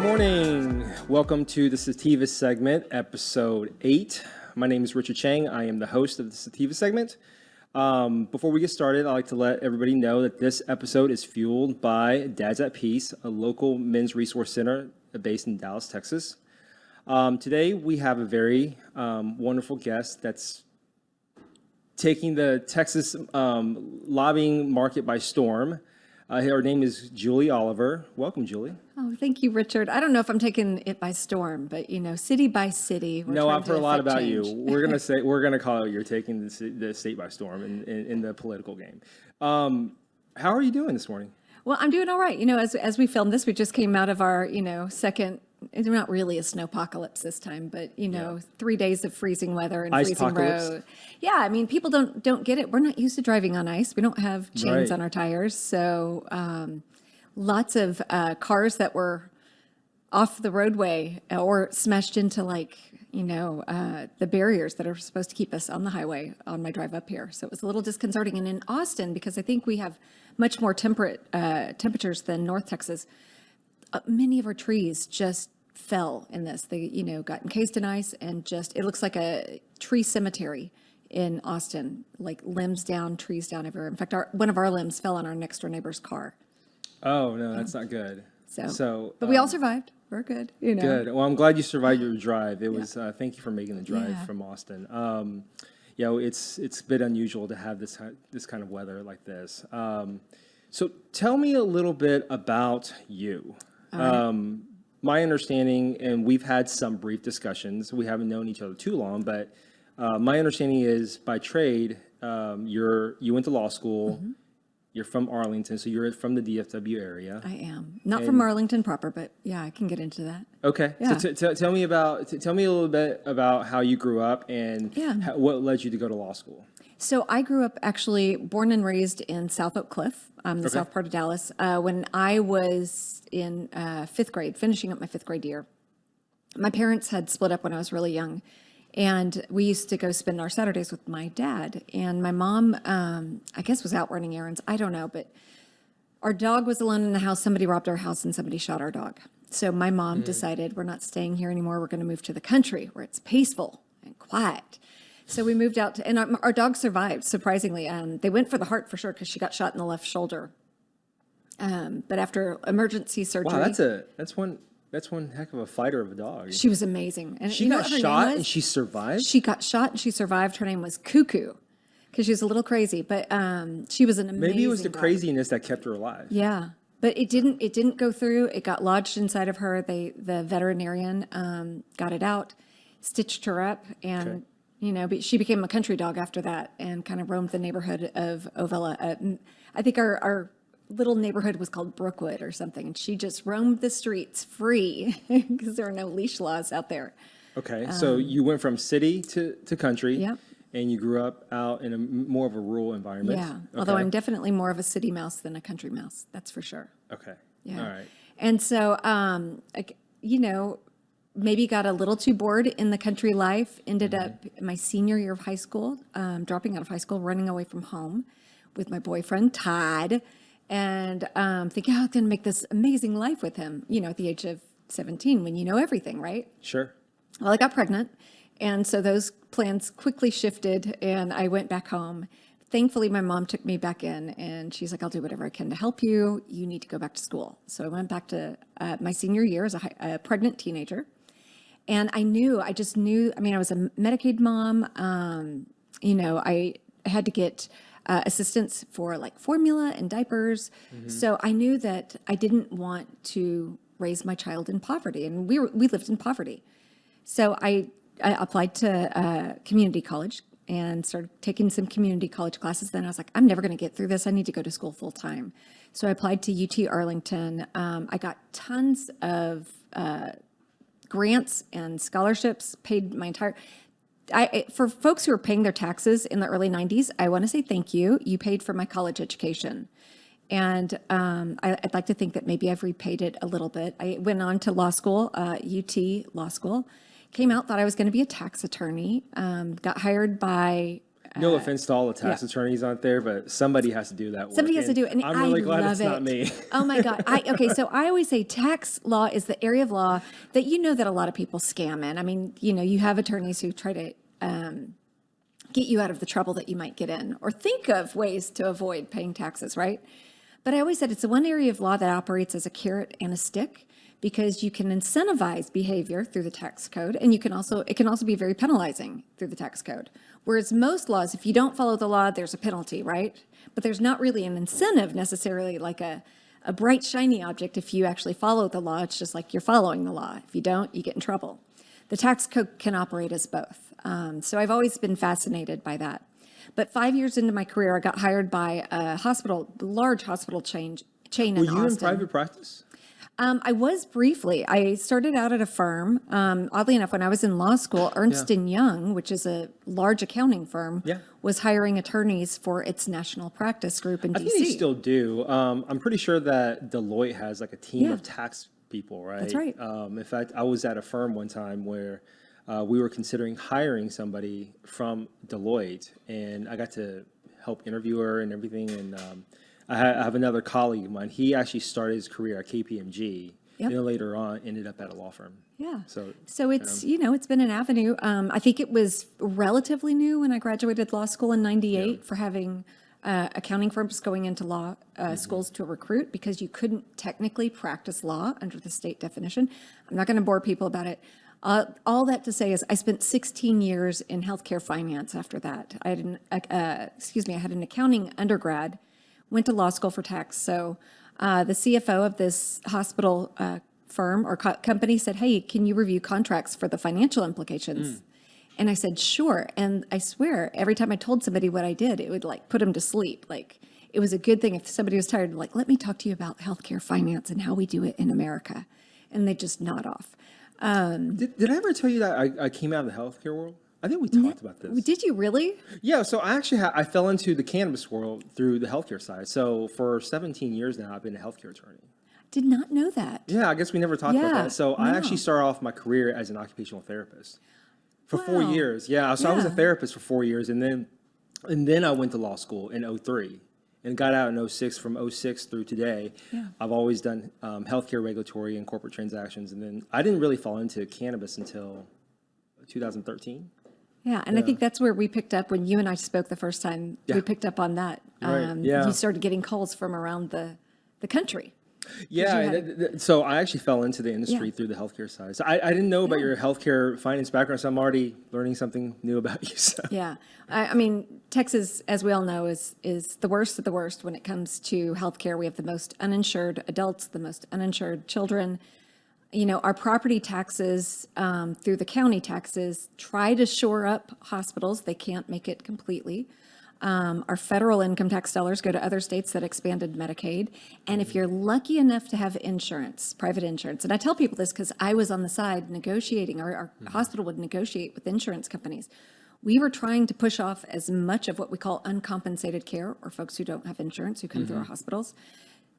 morning. Welcome to the Sativa Segment, episode 8. My name is Richard Cheng. I am the host of the Sativa Segment. Before we get started, I'd like to let everybody know that this episode is fueled by Dads at Peace, a local men's resource center based in Dallas, Texas. Today, we have a very wonderful guest that's taking the Texas lobbying market by storm. Her name is Julie Oliver. Welcome, Julie. Oh, thank you, Richard. I don't know if I'm taking it by storm, but city by city. No, I've heard a lot about you. We're gonna call it you're taking the state by storm in the political game. How are you doing this morning? Well, I'm doing all right. As we filmed this, we just came out of our second. It's not really a snowpocalypse this time, but 3 days of freezing weather and freezing road. Yeah, I mean, people don't get it. We're not used to driving on ice. We don't have chains on our tires, so lots of cars that were off the roadway or smashed into the barriers that are supposed to keep us on the highway on my drive up here. So it was a little disconcerting. And in Austin, because I think we have much more temperate temperatures than North Texas, many of our trees just fell in this. They, got encased in ice and it looks like a tree cemetery in Austin, like limbs down, trees down everywhere. In fact, one of our limbs fell on our next door neighbor's car. Oh, no, that's not good. But we all survived. We're good, Good. Well, I'm glad you survived your drive. It was, thank you for making the drive from Austin. It's a bit unusual to have this kind of weather like this. So tell me a little bit about you. My understanding, and we've had some brief discussions, we haven't known each other too long, but my understanding is by trade, you went to law school, mm-hmm. You're from Arlington, so you're from the DFW area. I am. Not from Arlington proper, but yeah, I can get into that. Okay. Yeah. So tell me a little bit about how you grew up and what led you to go to law school. So I grew up actually born and raised in South Oak Cliff, the south part of Dallas. When I was in fifth grade, finishing up my fifth grade year, my parents had split up when I was really young. And we used to go spend our Saturdays with my dad. And my mom, I guess, was out running errands. I don't know. But our dog was alone in the house. Somebody robbed our house and somebody shot our dog. So my mom decided we're not staying here anymore. We're going to move to the country where it's peaceful and quiet. So we moved out, and our dog survived, surprisingly. They went for the heart for sure because she got shot in the left shoulder. But after emergency surgery. Wow, that's one heck of a fighter of a dog. She was amazing. And she got shot and she survived? She got shot and she survived. Her name was Cuckoo because she was a little crazy, but she was an amazing Maybe it was the dog. Craziness that kept her alive. Yeah, but it didn't go through. It got lodged inside of her. The veterinarian got it out, stitched her up, and but she became a country dog after that and kind of roamed the neighborhood of Ovella. I think our little neighborhood was called Brookwood or something, and she just roamed the streets free because there are no leash laws out there. Okay, so you went from city to country, yep. And you grew up out in more of a rural environment. Yeah, although I'm definitely more of a city mouse than a country mouse, that's for sure. Okay, yeah. All right. And so, maybe got a little too bored in the country life, ended up my senior year of high school, dropping out of high school, running away from home with my boyfriend, Todd, and thinking, I'm going to make this amazing life with him, at the age of 17 when you know everything, right? Sure. Well, I got pregnant, and so those plans quickly shifted, and I went back home. Thankfully, my mom took me back in, and she's like, I'll do whatever I can to help you. You need to go back to school. So I went back to my senior year as a pregnant teenager. And I just knew, I was a Medicaid mom. I had to get assistance for formula and diapers. Mm-hmm. So I knew that I didn't want to raise my child in poverty. And we lived in poverty. So I applied to community college and started taking some community college classes. Then I was like, I'm never going to get through this. I need to go to school full time. So I applied to UT Arlington. I got tons of grants and scholarships, paid my entire... for folks who were paying their taxes in the early 90s, I want to say thank you. You paid for my college education. And I'd like to think that maybe I've repaid it a little bit. I went on to law school, UT Law School, came out, thought I was going to be a tax attorney, got hired by No offense to all the tax attorneys out there, but somebody has to do that work. Somebody has to do it, and I'm really glad love it's not me. Oh my God. Okay, so I always say tax law is the area of law that that a lot of people scam in. I mean, you have attorneys who try to get you out of the trouble that you might get in, or think of ways to avoid paying taxes, right? But I always said it's the one area of law that operates as a carrot and a stick, because you can incentivize behavior through the tax code, and it can also be very penalizing through the tax code. Whereas most laws, if you don't follow the law, there's a penalty, right? But there's not really an incentive necessarily, like a bright, shiny object. If you actually follow the law, it's just like you're following the law. If you don't, you get in trouble. The tax code can operate as both. So I've always been fascinated by that. But 5 years into my career, I got hired by a large hospital chain in Austin. Were you in private practice? I was briefly. I started out at a firm. Oddly enough, when I was in law school, Ernst & Young, which is a large accounting firm, was hiring attorneys for its national practice group in D.C. I think they still do. I'm pretty sure that Deloitte has like a team of tax people, right? That's right. In fact, I was at a firm one time where we were considering hiring somebody from Deloitte, and I got to help interview her and everything. And I have another colleague of mine. He actually started his career at KPMG, and then later on ended up at a law firm. Yeah. So it's, it's been an avenue. I think it was relatively new when I graduated law school in 98 for having accounting firms going into law schools to recruit, because you couldn't technically practice law under the state definition. I'm not going to bore people about it. All that to say is I spent 16 years in healthcare finance after that. I had an accounting undergrad, went to law school for tax. So the CFO of this hospital firm or company said, "Hey, can you review contracts for the financial implications?" And I said, "Sure." And I swear, every time I told somebody what I did, it would like put them to sleep. Like, it was a good thing if somebody was tired, like, "Let me talk to you about healthcare finance and how we do it in America." And they just nod off. Did I ever tell you that I came out of the healthcare world? I think we talked about this. Did you really? Yeah, so I actually I fell into the cannabis world through the healthcare side. So for 17 years now, I've been a healthcare attorney. Did not know that. Yeah, I guess we never talked about that. So I actually started off my career as an occupational therapist for 4 years. Yeah, so I was a therapist for 4 years, and then I went to law school in 03 and got out in 06. From 06 through today, I've always done healthcare regulatory and corporate transactions, and then I didn't really fall into cannabis until 2013. Yeah, and I think that's where we picked up when you and I spoke the first time. We picked up on that. You started getting calls from around the country. Yeah, so I actually fell into the industry through the healthcare side. So I didn't know about your healthcare finance background, so I'm already learning something new about you. So. Yeah, I mean, Texas, as we all know, is the worst of the worst when it comes to healthcare. We have the most uninsured adults, the most uninsured children. Our property taxes through the county taxes try to shore up hospitals. They can't make it completely. Our federal income tax dollars go to other states that expanded Medicaid. And if you're lucky enough to have insurance, private insurance, and I tell people this because I was on the side negotiating, our hospital would negotiate with insurance companies. We were trying to push off as much of what we call uncompensated care, or folks who don't have insurance who come through our hospitals,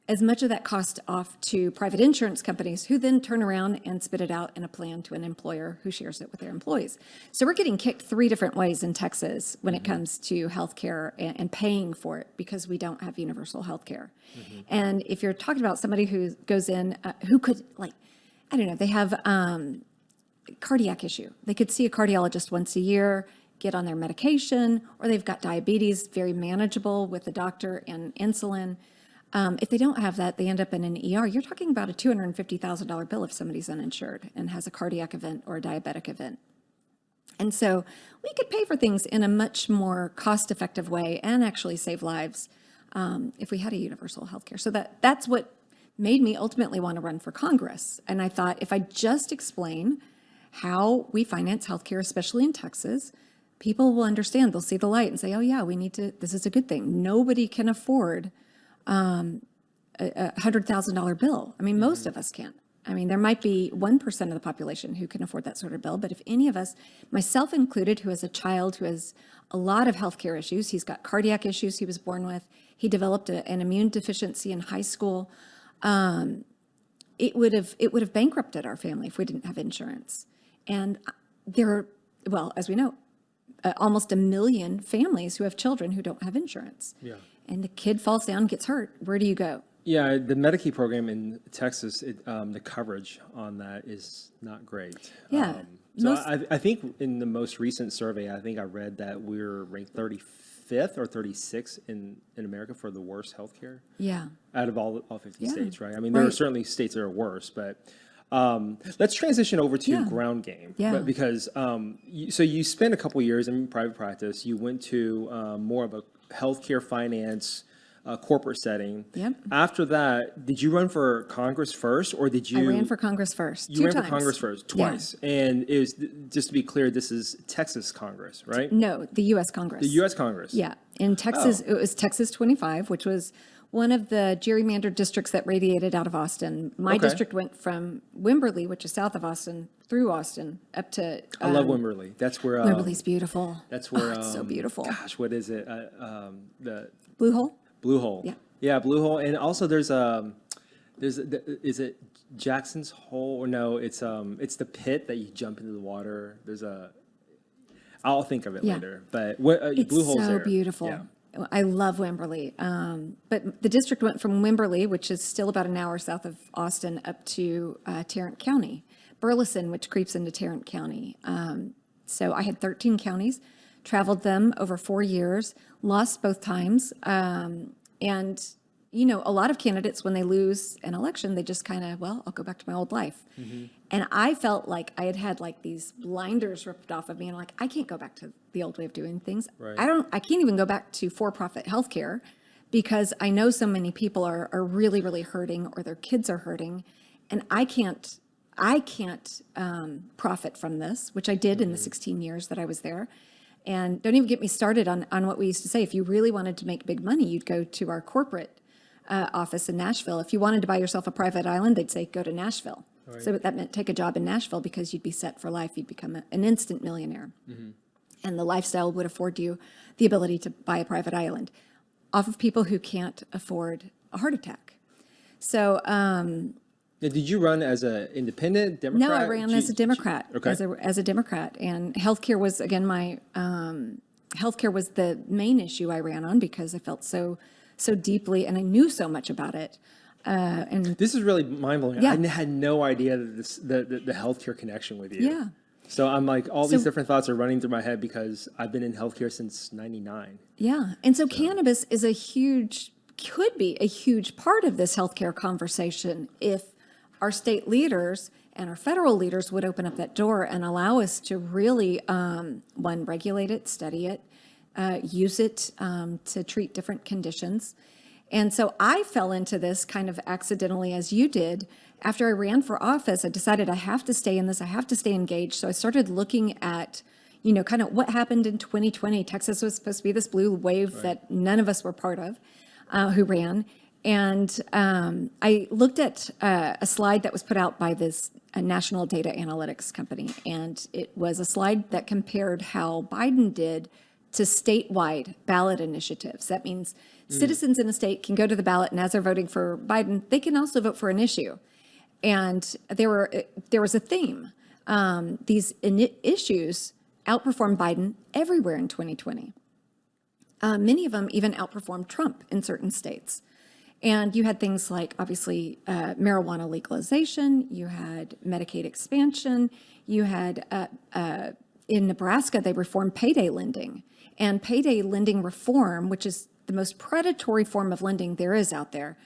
as much of that cost off to private insurance companies, who then turn around and spit it out in a plan to an employer who shares it with their employees. So we're getting kicked 3 different ways in Texas when it comes to healthcare and paying for it, because we don't have universal healthcare. And if you're talking about somebody who goes in, who could, like, I don't know, they have cardiac issue. They could see a cardiologist once a year, get on their medication, or they've got diabetes, very manageable with the doctor and insulin. If they don't have that, they end up in an ER. You're talking about a $250,000 bill if somebody's uninsured and has a cardiac event or a diabetic event. And so we could pay for things in a much more cost-effective way and actually save lives if we had a universal health care. So that's what made me ultimately want to run for Congress. And I thought, if I just explain how we finance healthcare, especially in Texas, people will understand. They'll see the light and say, "Oh yeah, this is a good thing." Nobody can afford a $100,000 bill. I mean, most of us can't. I mean, there might be 1% of the population who can afford that sort of bill, but if any of us, myself included, who has a child who has a lot of healthcare issues, he's got cardiac issues he was born with, he developed an immune deficiency in high school, it would have bankrupted our family if we didn't have insurance. And well, as we know, almost 1 million families who have children who don't have insurance. Yeah. And the kid falls down, gets hurt. Where do you go? Yeah, the Medicaid program in Texas, the coverage on that is not great. Yeah. So I think in the most recent survey, I think I read that we're ranked 35th or 36th in America for the worst healthcare. Yeah. Out of all 50 Yeah. states, right? I mean, there are Right. certainly states that are worse, but let's transition over to Yeah. ground game. Yeah. But because so you spent a couple years in private practice. You went to more of a healthcare finance corporate setting. Yep. After that, did you run for Congress first, or did you? I ran for Congress first. You two ran times. for Congress first twice, and it was, just to be clear, this is Texas Congress, right? No, the U.S. Congress. The U.S. Congress. Yeah. In Texas, Oh. it was Texas 25, which was one of the gerrymandered districts that radiated out of Austin. My Okay. district went from Wimberley, which is south of Austin, through Austin, up to I love Wimberley. That's where. Wimberley's beautiful. That's where. It's so beautiful. Gosh, what is it? The Blue Hole? Blue Hole. Yeah. Yeah, Blue Hole, and also there's is it Jackson's Hole or no? It's the pit that you jump into the water. I'll think of it Yeah. later. But what Blue Hole's so there. beautiful. Yeah. I love Wimberley. But the district went from Wimberley, which is still about an hour south of Austin, up to Tarrant County. Burleson, which creeps into Tarrant County. So I had 13 counties, traveled them over 4 years, lost both times. And, you know, a lot of candidates, when they lose an election, they just kind of, well, I'll go back to my old life. Mm-hmm. And I felt like I had like these blinders ripped off of me, and like, I can't go back to the old way of doing things. Right. I can't even go back to for-profit healthcare because I know so many people are really, really hurting, or their kids are hurting. And I can't profit from this, which I did in the 16 years that I was there. And don't even get me started on what we used to say. If you really wanted to make big money, you'd go to our corporate office in Nashville. If you wanted to buy yourself a private island, they'd say, go to Nashville. Right. So that meant take a job in Nashville because you'd be set for life. You'd become an instant millionaire. Mm-hmm. And the lifestyle would afford you the ability to buy a private island off of people who can't afford a heart attack. So, Now, did you run as an independent Democrat? no, I ran as a Democrat. Okay. As a Democrat, and healthcare was again healthcare was the main issue I ran on because I felt so deeply, and I knew so much about it. And This is really mind blowing. Yeah. I had no idea that the healthcare connection with you. yeah, So I'm like, all these different thoughts are running through my head because I've been in healthcare since '99. yeah, and so cannabis is could be a huge part of this healthcare conversation if our state leaders and our federal leaders would open up that door and allow us to really, one, regulate it, study it, use it to treat different conditions. And so I fell into this kind of accidentally, as you did. After I ran for office, I decided I have to stay in this. I have to stay engaged. So I started looking at, you know, kind of what happened in 2020. Texas was supposed to be this blue wave that none of us were part of who ran. And I looked at a slide that was put out by this national data analytics company. And it was a slide that compared how Biden did to statewide ballot initiatives. That means citizens in a state can go to the ballot, and as they're voting for Biden, they can also vote for an issue. And there was a theme. These issues outperformed Biden everywhere in 2020. Many of them even outperformed Trump in certain states. And you had things like, obviously, marijuana legalization, you had Medicaid expansion, you had, in Nebraska, they reformed payday lending. And payday lending reform, which is the most predatory form of lending there is out there,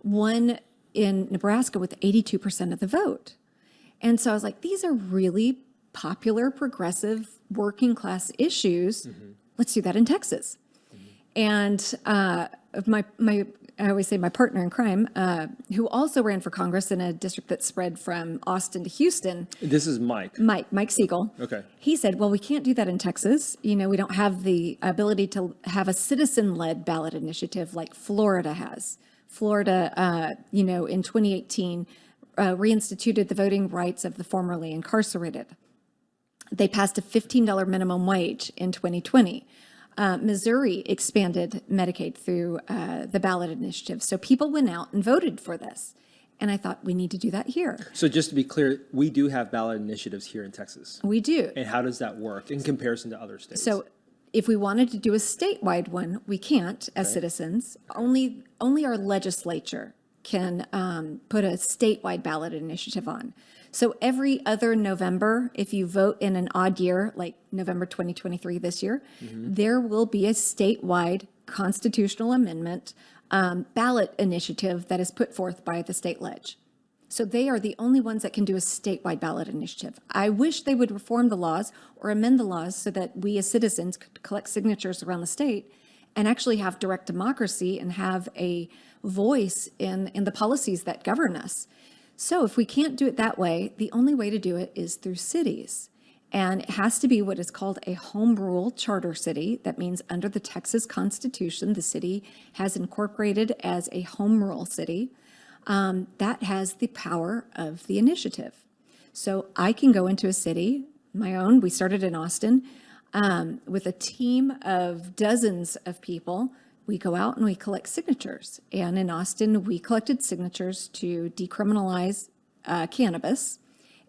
won in Nebraska with 82% of the vote. And so I was like, these are really popular, progressive, working class issues. Mm-hmm. Let's do that in Texas. Mm-hmm. And I always say my partner in crime, who also ran for Congress in a district that spread from Austin to Houston. This is Mike. Mike Siegel. Okay. He said, well, we can't do that in Texas. You know, we don't have the ability to have a citizen-led ballot initiative like Florida has. Florida, in 2018, reinstituted the voting rights of the formerly incarcerated. They passed a $15 minimum wage in 2020. Missouri expanded Medicaid through the ballot initiative. So people went out and voted for this. And I thought, we need to do that here. So just to be clear, we do have ballot initiatives here in Texas. We do. And how does that work in comparison to other states? So if we wanted to do a statewide one, we can't as citizens. Only our legislature can put a statewide ballot initiative on. So every other November, if you vote in an odd year, like November 2023 this year, there will be a statewide constitutional amendment ballot initiative that is put forth by the state ledge. So they are the only ones that can do a statewide ballot initiative. I wish they would reform the laws or amend the laws so that we as citizens could collect signatures around the state and actually have direct democracy and have a voice in the policies that govern us. So if we can't do it that way, the only way to do it is through cities. And it has to be what is called a home rule charter city. That means under the Texas Constitution, the city has incorporated as a home rule city that has the power of the initiative. So I can go into a city, my own, we started in Austin, with a team of dozens of people. We go out and we collect signatures. And in Austin, we collected signatures to decriminalize cannabis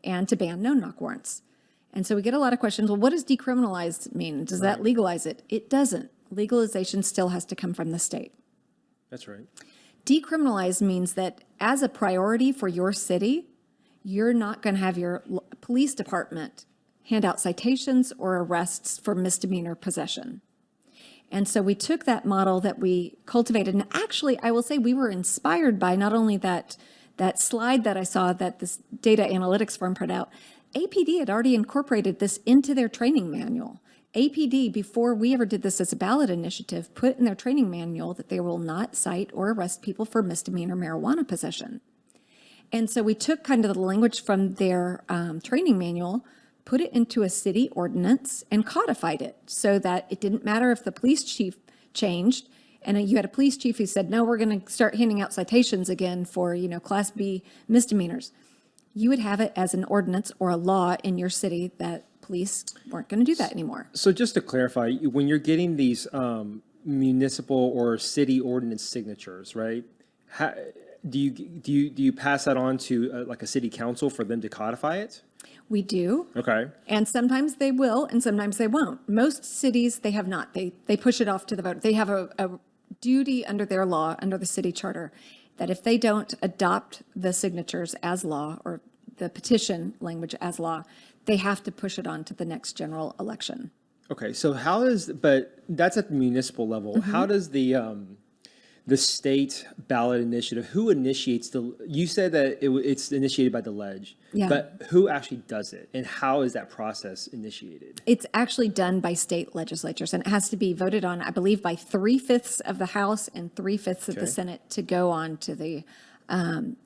and to ban no-knock warrants. And so we get a lot of questions, well, what does decriminalize mean? Does that legalize it? It doesn't. Legalization still has to come from the state. That's right. Decriminalize means that as a priority for your city, you're not going to have your police department hand out citations or arrests for misdemeanor possession. And so we took that model that we cultivated, and actually, I will say we were inspired by not only that slide that I saw that this data analytics firm put out. APD had already incorporated this into their training manual. APD, before we ever did this as a ballot initiative, put in their training manual that they will not cite or arrest people for misdemeanor marijuana possession. And so we took kind of the language from their training manual, put it into a city ordinance, and codified it so that it didn't matter if the police chief changed and you had a police chief who said, no, we're going to start handing out citations again for, Class B misdemeanors. You would have it as an ordinance or a law in your city that police weren't going to do that anymore. So just to clarify, when you're getting these municipal or city ordinance signatures, right? Do you pass that on to like a city council for them to codify it? We do. Okay. And sometimes they will, and sometimes they won't. Most cities, they have not. They push it off to the voter. They have a duty under their law, under the city charter, that if they don't adopt the signatures as law or the petition language as law, they have to push it on to the next general election. Okay, so but that's at the municipal level. How does the state ballot initiative, who initiates you said that it's initiated by the ledge, but who actually does it and how is that process initiated? It's actually done by state legislatures, and it has to be voted on, I believe, by 3/5 of the House and 3/5 of the Senate to go on to the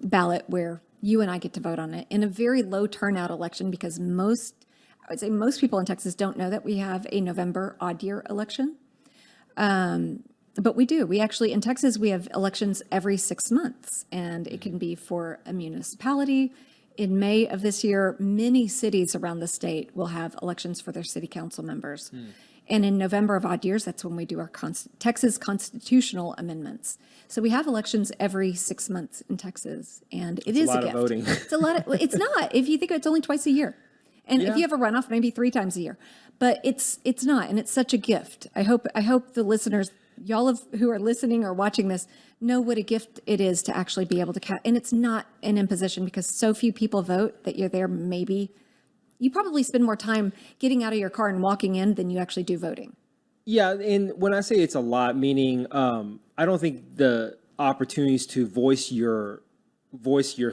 ballot where you and I get to vote on it in a very low turnout election because I would say most people in Texas don't know that we have a November odd year election. But we do. We actually, in Texas, we have elections every 6 months, and it can be for a municipality. In May of this year, many cities around the state will have elections for their city council members. And in November of odd years, that's when we do our Texas constitutional amendments. So we have elections every 6 months in Texas, and it is a gift. It's a lot of voting. It's a lot of, it's not. If you think it's only twice a year. And if you have a runoff, maybe 3 times a year. But it's not, and it's such a gift. I hope the listeners, y'all who are listening or watching this, know what a gift it is to actually be able to cast. And it's not an imposition because so few people vote that you're there. Maybe you probably spend more time getting out of your car and walking in than you actually do voting. Yeah, and when I say it's a lot, meaning I don't think the opportunities to voice your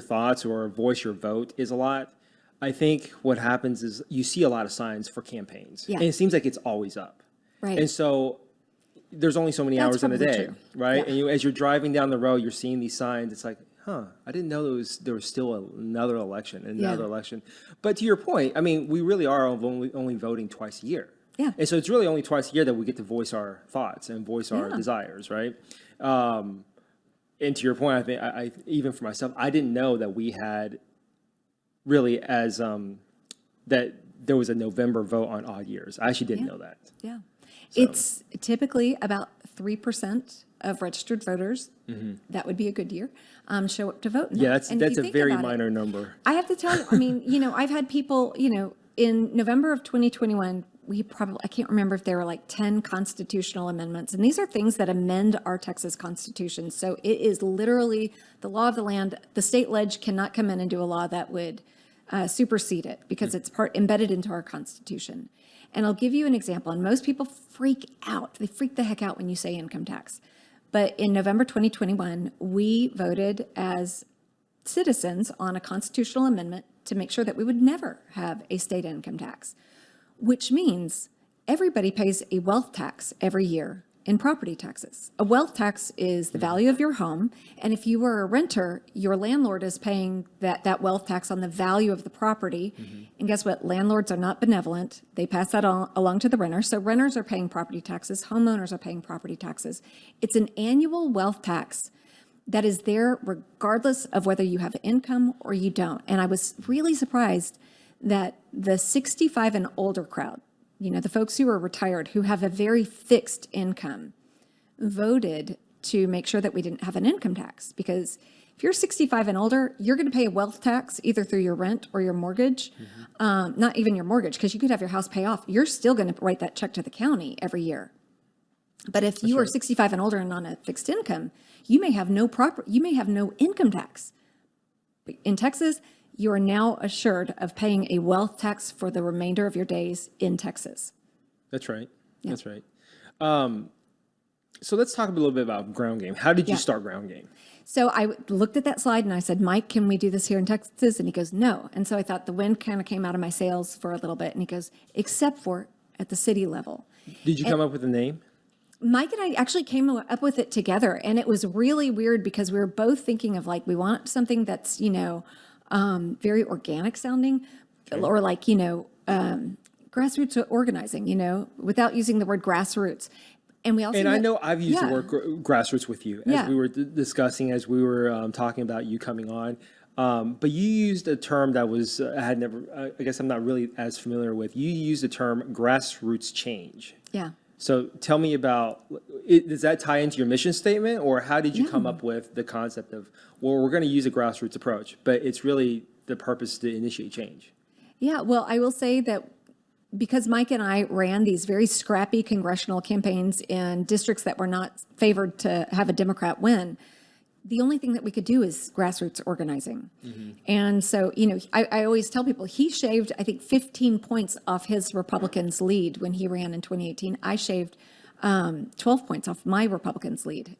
thoughts or voice your vote is a lot. I think what happens is you see a lot of signs for campaigns, and it seems like it's always up. Right. And so there's only so many hours in a day, right? Yeah. And as you're driving down the road, you're seeing these signs. It's like, I didn't know there was still another election. But to your point, I mean, we really are only voting twice a year. Yeah. And so it's really only twice a year that we get to voice our thoughts and voice our desires, right? And to your point, I think I even for myself, I didn't know that we had really that there was a November vote on odd years. I actually didn't know that. Yeah. So, It's typically about 3% of registered voters. That would be a good year. Show up to vote. yeah, And if that's you a think very about it, minor number. I have to tell you, I mean, I've had people, in November of 2021, I can't remember if there were like 10 constitutional amendments. And these are things that amend our Texas Constitution. So it is literally the law of the land. The state ledge cannot come in and do a law that would supersede it because it's embedded into our Constitution. And I'll give you an example. And most people freak out. They freak the heck out when you say income tax. But in November 2021, we voted as citizens on a constitutional amendment to make sure that we would never have a state income tax, which means everybody pays a wealth tax every year in property taxes. A wealth tax is the value of your home, and if you were a renter, your landlord is paying that wealth tax on the value of the property. And guess what? Landlords are not benevolent. They pass that along to the renters. So renters are paying property taxes. Homeowners are paying property taxes. It's an annual wealth tax that is there regardless of whether you have income or you don't. And I was really surprised that the 65 and older crowd, the folks who are retired, who have a very fixed income, voted to make sure that we didn't have an income tax. Because if you're 65 and older, you're going to pay a wealth tax either through your rent or your mortgage. Not even your mortgage, because you could have your house pay off. You're still going to write that check to the county every year. But if you are 65 and older and on a fixed income, you may have no income tax. In Texas, you are now assured of paying a wealth tax for the remainder of your days in Texas. That's right. Yeah. That's right. So let's talk a little bit about ground game. How did you start ground game? So I looked at that slide and I said, Mike, can we do this here in Texas? And he goes, no. And so I thought the wind kind of came out of my sails for a little bit. And he goes, except for at the city level. Did you come up with a name? Mike and I actually came up with it together. And it was really weird because we were both thinking of we want something that's, very organic sounding, or grassroots organizing, without using the word grassroots. And we also I know I've used the word grassroots with you as we were discussing, as we were talking about you coming on. But you used a term that was I guess I'm not really as familiar with. You used the term grassroots change. Yeah. So tell me about it. Does that tie into your mission statement, or how did you come up with the concept of, well, we're going to use a grassroots approach, but it's really the purpose to initiate change? Yeah, well, I will say that because Mike and I ran these very scrappy congressional campaigns in districts that were not favored to have a Democrat win, the only thing that we could do is grassroots organizing. And so, I always tell people he shaved, I think, 15 points off his Republicans' lead when he ran in 2018. I shaved 12 points off my Republicans' lead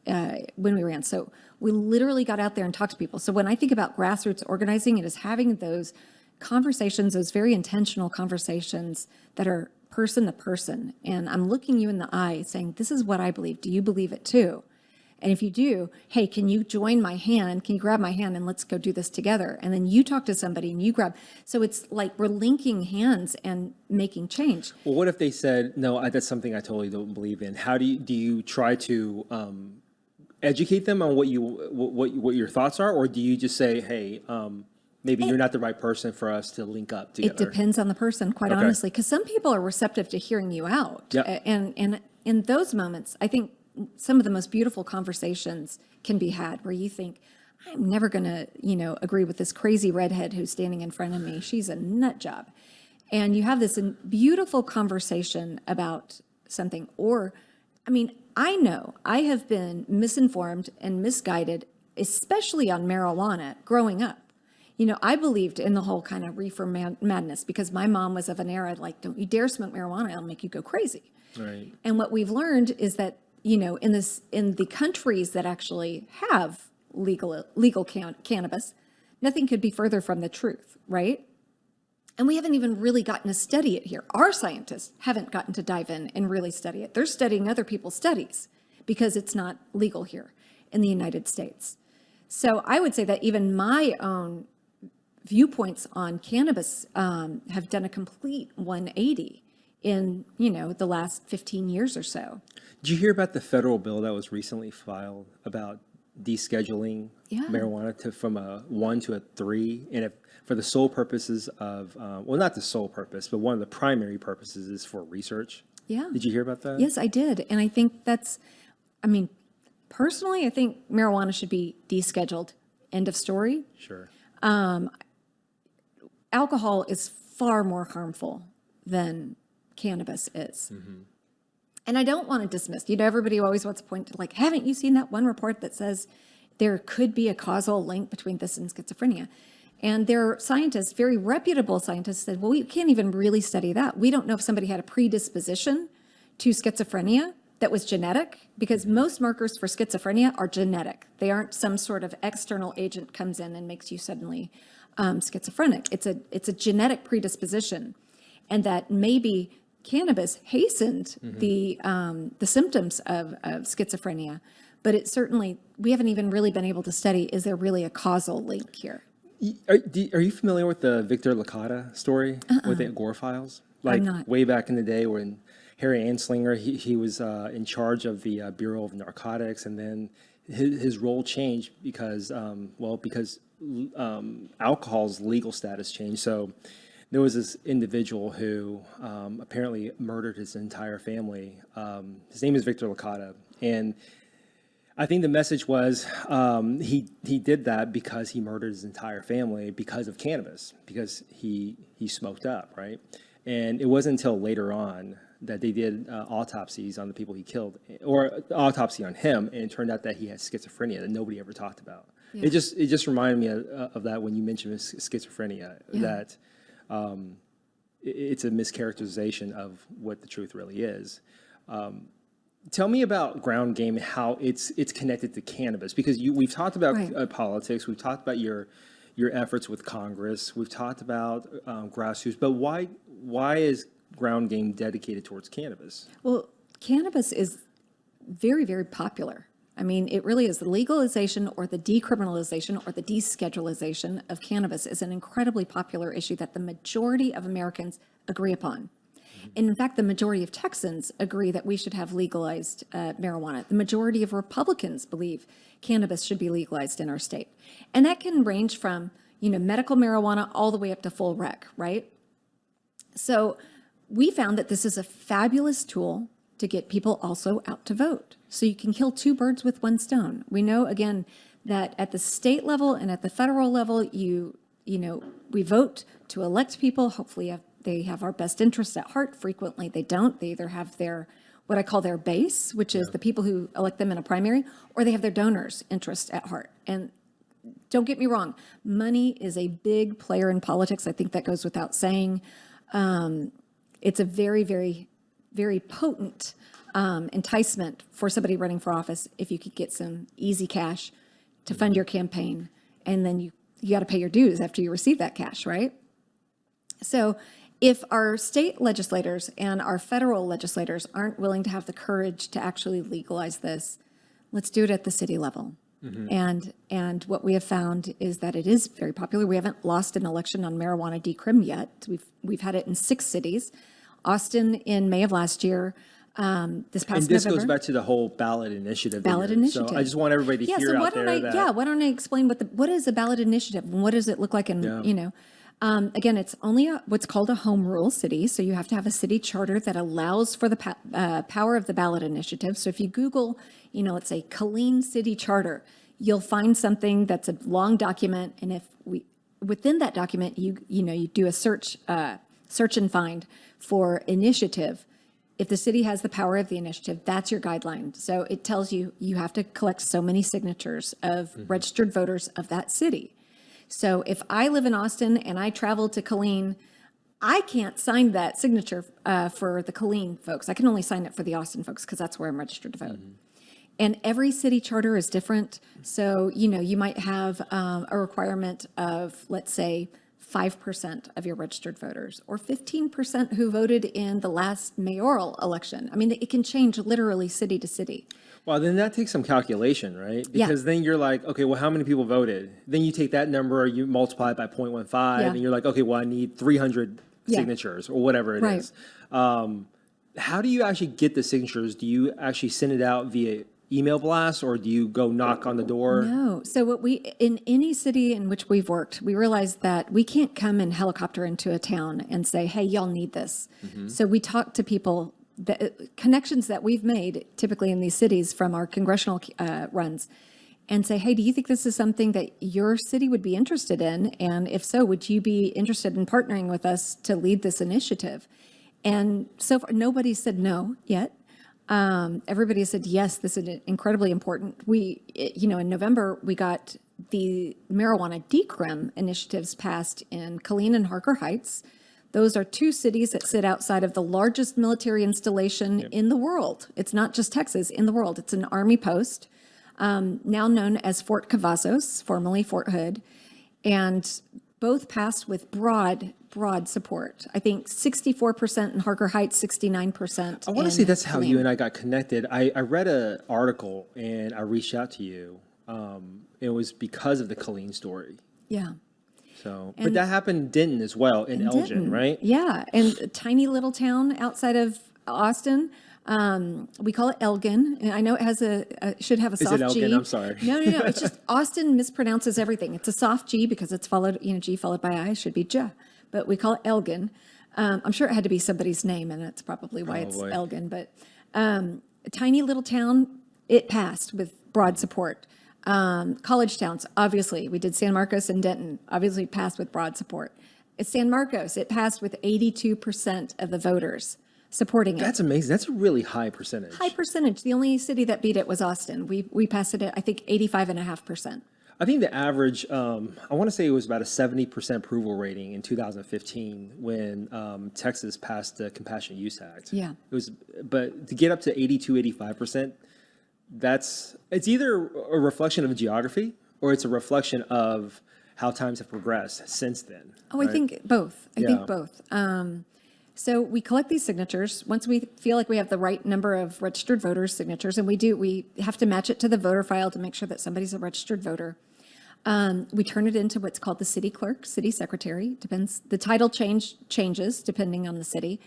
when we ran. So we literally got out there and talked to people. So when I think about grassroots organizing, it is having those conversations, those very intentional conversations that are person to person. And I'm looking you in the eye saying, this is what I believe. Do you believe it too? And if you do, hey, can you join my hand? Can you grab my hand and let's go do this together? And then you talk to somebody and you grab. So it's like we're linking hands and making change. Well, what if they said, no, that's something I totally don't believe in? How do you try to educate them on what your thoughts are? Or do you just say, hey, maybe you're not the right person for us to link up together? It depends on the person, quite honestly, because some people are receptive to hearing you out. Yep. And in those moments, I think some of the most beautiful conversations can be had where you think, I'm never going to, agree with this crazy redhead who's standing in front of me. She's a nut job. And you have this beautiful conversation about something. Or, I know I have been misinformed and misguided, especially on marijuana growing up. I believed in the whole kind of reefer madness because my mom was of an era like, don't you dare smoke marijuana, it'll make you go crazy. Right. And what we've learned is that, in the countries that actually have legal cannabis, nothing could be further from the truth, right? And we haven't even really gotten to study it here. Our scientists haven't gotten to dive in and really study it. They're studying other people's studies because it's not legal here in the United States. So I would say that even my own viewpoints on cannabis have done a complete 180 in, the last 15 years or so. Did you hear about the federal bill that was recently filed about descheduling marijuana from a 1 to a 3, and for the sole purposes of, well, not the sole purpose, but one of the primary purposes is for research? Yeah. Did you hear about that? Yes, I did. And I think personally, I think marijuana should be descheduled. End of story. Sure. Alcohol is far more harmful than cannabis is. And I don't want to dismiss, everybody always wants to point to haven't you seen that one report that says there could be a causal link between this and schizophrenia? And their scientists, very reputable scientists, said, well, we can't even really study that. We don't know if somebody had a predisposition to schizophrenia that was genetic, because most markers for schizophrenia are genetic. They aren't some sort of external agent comes in and makes you suddenly schizophrenic. It's a genetic predisposition, and that maybe cannabis hastened the symptoms of schizophrenia. But it certainly, we haven't even really been able to study, is there really a causal link here? Are you familiar with the Victor Licata story with the Agora files? I'm not. Way back in the day when Harry Anslinger, he was in charge of the Bureau of Narcotics, and then his role changed because alcohol's legal status changed. So there was this individual who apparently murdered his entire family. His name is Victor Licata, and I think the message was he did that because he murdered his entire family because of cannabis, because he smoked up, right? And it wasn't until later on that they did autopsies on the people he killed, or autopsy on him, and it turned out that he had schizophrenia that nobody ever talked about. Yeah. It just reminded me of that when you mentioned schizophrenia, that it's a mischaracterization of what the truth really is. Tell me about ground game and how it's connected to cannabis, because we've talked about politics, we've talked about your efforts with Congress, we've talked about grassroots, but why is ground game dedicated towards cannabis? Well, cannabis is very, very popular. I mean, it really is. The legalization or the decriminalization or the deschedulization of cannabis is an incredibly popular issue that the majority of Americans agree upon. And in fact, the majority of Texans agree that we should have legalized marijuana. The majority of Republicans believe cannabis should be legalized in our state. And that can range from, medical marijuana all the way up to full rec, right? So we found that this is a fabulous tool to get people also out to vote. So you can kill two birds with one stone. We know, again, that at the state level and at the federal level, we vote to elect people. Hopefully they have our best interests at heart. Frequently they don't. They either have what I call their base, which is the people who elect them in a primary, or they have their donors' interest at heart. And don't get me wrong, money is a big player in politics. I think that goes without saying. It's a very, very, very potent enticement for somebody running for office if you could get some easy cash to fund your campaign, and then you got to pay your dues after you receive that cash, right? So if our state legislators and our federal legislators aren't willing to have the courage to actually legalize this, let's do it at the city level. And what we have found is that it is very popular. We haven't lost an election on marijuana decrim yet. We've had it in 6 cities. Austin in May of last year. This past and this November. goes back to the whole ballot initiative. Ballot initiative. So I just want everybody to hear out there why don't I explain what is a ballot initiative and what does it look like? And again, it's only what's called a home rule city. So you have to have a city charter that allows for the power of the ballot initiative. So if you Google, let's say Killeen City Charter, you'll find something that's a long document. And if within that document, you do a search and find for initiative. If the city has the power of the initiative, that's your guideline. So it tells you have to collect so many signatures of registered voters of that city. So if I live in Austin and I travel to Killeen, I can't sign that signature for the Killeen folks. I can only sign it for the Austin folks because that's where I'm registered to vote. And every city charter is different. So, you might have a requirement of, let's say, 5% of your registered voters or 15% who voted in the last mayoral election. I mean, it can change literally city to city. Well, then that takes some calculation, right? Because then you're like, okay, well, how many people voted? Then you take that number, you multiply it by 0.15, and you're like, okay, well, I need 300 signatures or whatever it is. How do you actually get the signatures? Do you actually send it out via email blast, or do you go knock on the door? No. So in any city in which we've worked, we realized that we can't come and helicopter into a town and say, hey, y'all need this. So we talk to people the connections that we've made typically in these cities from our congressional runs and say, hey, do you think this is something that your city would be interested in? And if so, would you be interested in partnering with us to lead this initiative? And so far, nobody said no yet. Everybody said, yes, this is incredibly important. In November, we got the marijuana decrim initiatives passed in Killeen and Harker Heights. Those are two cities that sit outside of the largest military installation in the world. It's not just Texas, in the world. It's an Army post, now known as Fort Cavazos, formerly Fort Hood, and both passed with broad support. I think 64% in Harker Heights, 69%. I want to say that's how you and I got connected. I read an article and I reached out to you. It was because of the Killeen story. Yeah. So, but that happened in Denton as well, in Elgin, Denton, right? Yeah, and a tiny little town outside of Austin. We call it Elgin, and I know it has should have a soft G. Is it Elgin? I'm sorry. No. It's just Austin mispronounces everything. It's a soft G because it's followed, G followed by I should be J, but we call it Elgin. I'm sure it had to be somebody's name, and that's probably why it's Elgin. But a tiny little town, it passed with broad support. College towns, obviously, we did San Marcos and Denton, obviously passed with broad support. At San Marcos, it passed with 82% of the voters supporting it. That's amazing. That's a really high percentage. High percentage. The only city that beat it was Austin. We passed it at, I think, 85.5%. I think the average, I want to say it was about a 70% approval rating in 2015 when Texas passed the Compassionate Use Act. Yeah. But to get up to 82, 85%, it's either a reflection of geography or it's a reflection of how times have progressed since then. Oh, right? I think both. I think both. So we collect these signatures. Once we feel like we have the right number of registered voters' signatures, and we have to match it to the voter file to make sure that somebody's a registered voter. We turn it into what's called the city clerk, city secretary. Depends. The title changes depending on the city.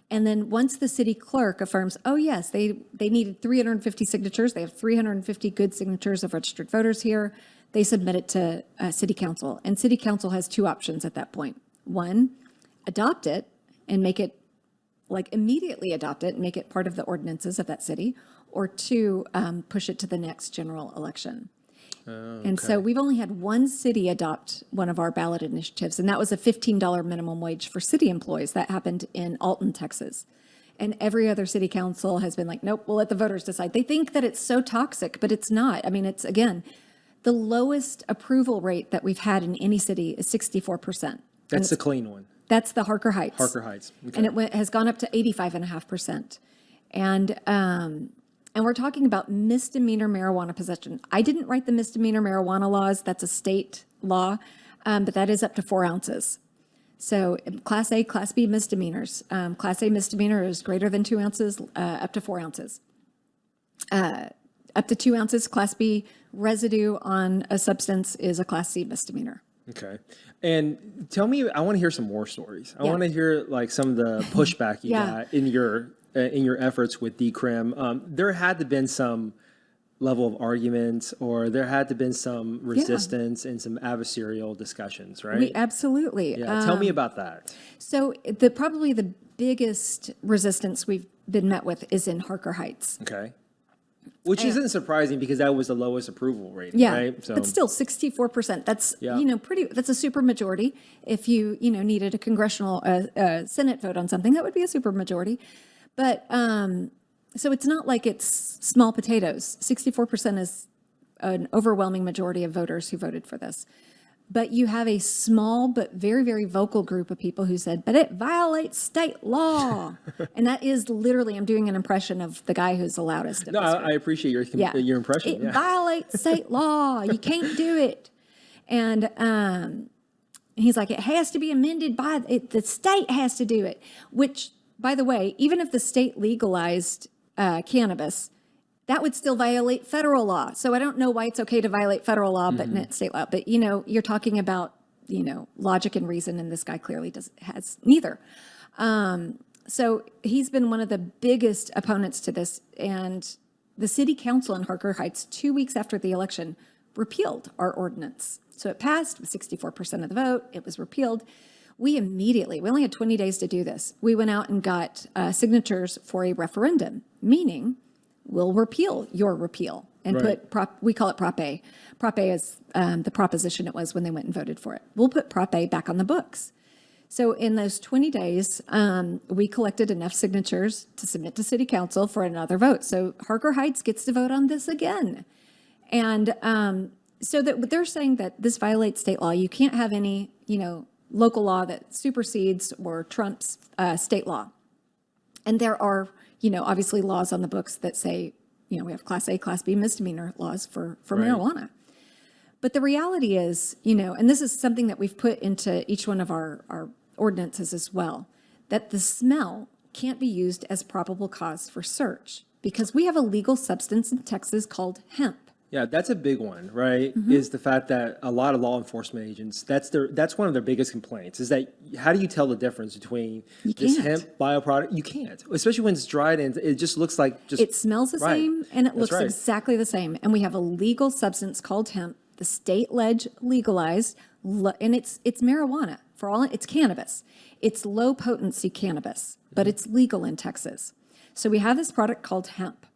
And then once the city clerk affirms, oh, yes, they needed 350 signatures. They have 350 good signatures of registered voters here. They submit it to city council. And city council has two options at that point. One, adopt it and make it, immediately adopt it and make it part of the ordinances of that city. Or two, push it to the next general election. And so we've only had one city adopt one of our ballot initiatives, and that was a $15 minimum wage for city employees. That happened in Alton, Texas. And every other city council has been like, nope, we'll let the voters decide. They think that it's so toxic, but it's not. I mean, it's, again, the lowest approval rate that we've had in any city is 64%. That's the clean one. That's the Harker Heights. Harker Heights. Okay. And it has gone up to 85.5%. And we're talking about misdemeanor marijuana possession. I didn't write the misdemeanor marijuana laws. That's a state law, but that is up to 4 ounces. So Class A, Class B misdemeanors. Class A misdemeanor is greater than 2 ounces, up to 4 ounces. Up to 2 ounces, Class B residue on a substance is a Class C misdemeanor. Okay. And tell me, I want to hear some war stories. I want to hear some of the pushback you got in your efforts with decrim. There had to been some level of arguments, or there had to been some resistance and some adversarial discussions, right? Absolutely. Yeah. Tell me about that. So probably the biggest resistance we've been met with is in Harker Heights. Okay. Which isn't surprising because that was the lowest approval rating, right? So, but still 64%. That's, that's a super majority. If you, needed a congressional Senate vote on something, that would be a super majority. But so it's not like it's small potatoes. 64% is an overwhelming majority of voters who voted for this. But you have a small but very, very vocal group of people who said, but it violates state law. And that is literally, I'm doing an impression of the guy who's the loudest. No, I appreciate your impression. It violates state law. You can't do it. And he's like, it has to be amended by, the state has to do it. Which, by the way, even if the state legalized cannabis, that would still violate federal law. So I don't know why it's okay to violate federal law, but not state law. But, you're talking about, logic and reason, and this guy clearly has neither. So he's been one of the biggest opponents to this. And the city council in Harker Heights, 2 weeks after the election, repealed our ordinance. So it passed with 64% of the vote. It was repealed. We only had 20 days to do this. We went out and got signatures for a referendum, meaning we'll repeal your repeal and we call it Prop A. Prop A is the proposition it was when they went and voted for it. We'll put Prop A back on the books. So in those 20 days, we collected enough signatures to submit to City Council for another vote. So Harker Heights gets to vote on this again. And so that they're saying that this violates state law. You can't have any, local law that supersedes or trumps state law. And there are, obviously laws on the books that say, we have Class A, Class B misdemeanor laws for marijuana. But the reality is, and this is something that we've put into each one of our ordinances as well, that the smell can't be used as probable cause for search because we have a legal substance in Texas called hemp. Yeah, that's a big one, right? Is the fact that a lot of law enforcement agents, that's one of their biggest complaints, is that how do you tell the difference between this hemp bioproduct? You can't, especially when it's dried and it just looks like it smells the same and it looks exactly the same. And we have a legal substance called hemp, the state legalized, and it's marijuana for all, it's cannabis. It's low potency cannabis, but it's legal in Texas. So we have this product called hemp.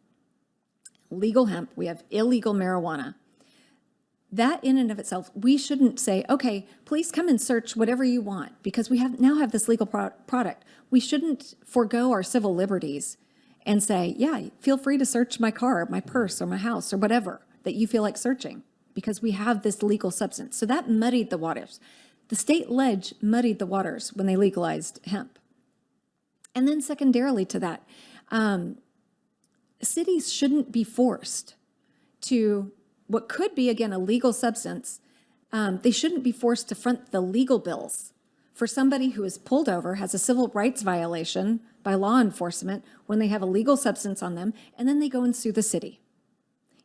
Legal hemp, we have illegal marijuana. That in and of itself, we shouldn't say, okay, please come and search whatever you want because we now have this legal product. We shouldn't forego our civil liberties and say, yeah, feel free to search my car, my purse, or my house, or whatever that you feel like searching because we have this legal substance. So that muddied the waters. The state ledge muddied the waters when they legalized hemp. And then secondarily to that, cities shouldn't be forced to what could be, again, a legal substance. They shouldn't be forced to front the legal bills for somebody who is pulled over, has a civil rights violation by law enforcement when they have a legal substance on them, and then they go and sue the city.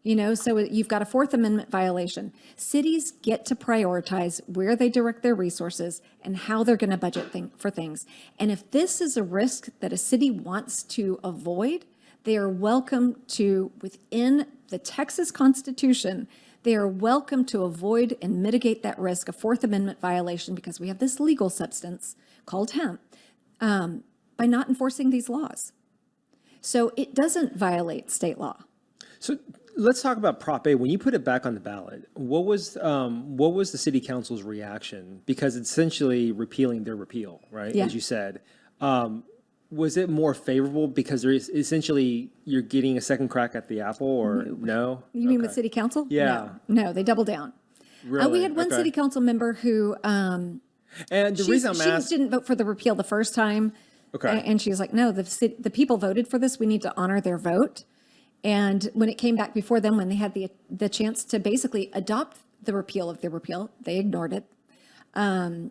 So you've got a Fourth Amendment violation. Cities get to prioritize where they direct their resources and how they're going to budget for things. And if this is a risk that a city wants to avoid, they are welcome to, within the Texas Constitution, they are welcome to avoid and mitigate that risk, a Fourth Amendment violation, because we have this legal substance called hemp, by not enforcing these laws. So it doesn't violate state law. So let's talk about Prop A. When you put it back on the ballot, what was the city council's reaction? Because it's essentially repealing their repeal, right? Yeah. As you said. Was it more favorable because there is essentially you're getting a second crack at the apple, or no? You mean with city council? Yeah. No, they double down. Really? We had one city council member who and the reason I'm asking, she didn't vote for the repeal the first time. Okay. And she was like, no, the people voted for this. We need to honor their vote. And when it came back before them, when they had the chance to basically adopt the repeal of the repeal, they ignored it.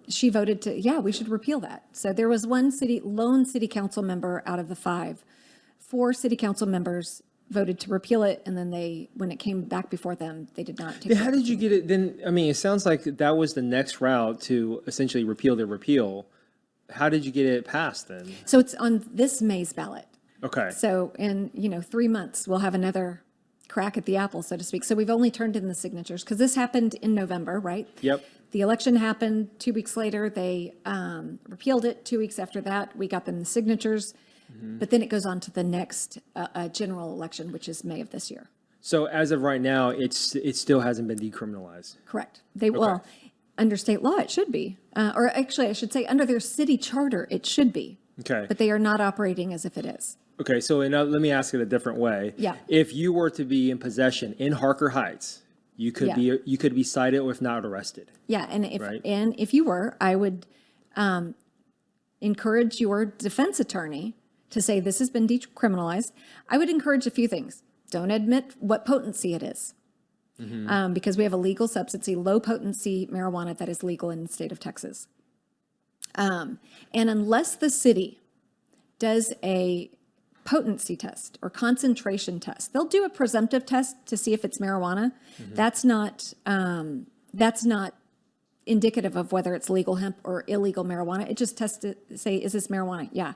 She voted we should repeal that. So there was one lone city council member out of the 5. 4 city council members voted to repeal it, and then when it came back before them, they did not take it. How did you get it then? I mean, it sounds like that was the next route to essentially repeal the repeal. How did you get it passed then? So it's on this May's ballot. Okay. So in 3 months, we'll have another crack at the apple, so to speak. So we've only turned in the signatures because this happened in November, right? Yep. The election happened 2 weeks later. They repealed it 2 weeks after that. We got them the signatures, but then it goes on to the next general election, which is May of this year. So as of right now, it still hasn't been decriminalized. Correct. Well, under state law, it should be, or actually, I should say, under their city charter, it should be. Okay. But they are not operating as if it is. Okay. So let me ask it a different way. Yeah. If you were to be in possession in Harker Heights, you could be cited or if not arrested. Yeah, and if you were, I would encourage your defense attorney to say this has been decriminalized. I would encourage a few things. Don't admit what potency it is, because we have a legal substance, a low potency marijuana that is legal in the state of Texas. And unless the city does a potency test or concentration test, they'll do a presumptive test to see if it's marijuana. That's not indicative of whether it's legal hemp or illegal marijuana. It just tests to say, is this marijuana? Yeah.